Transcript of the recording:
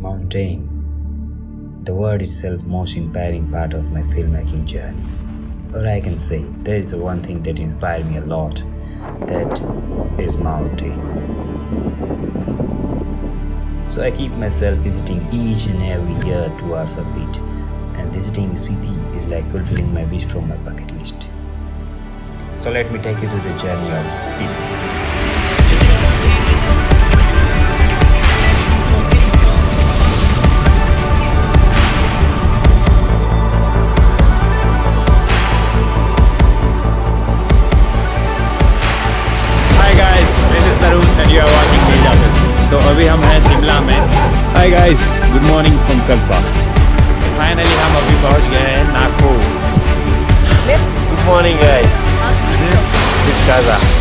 mountain. The word itself most inspiring part of my filmmaking journey. Or I can say there is one thing that inspired me a lot. That is mountain. So I keep myself visiting each and every year towards of it. And visiting Spiti is like fulfilling my wish from my bucket list. So let me take you to the journey of Spiti. And you are watching Neerjafilms. तो अभी हम हैं शिमला में. Hi guys, good morning from Kalpa. Finally हम अभी पहुंच गए हैं Nagpur. Good morning guys. This is Kaza.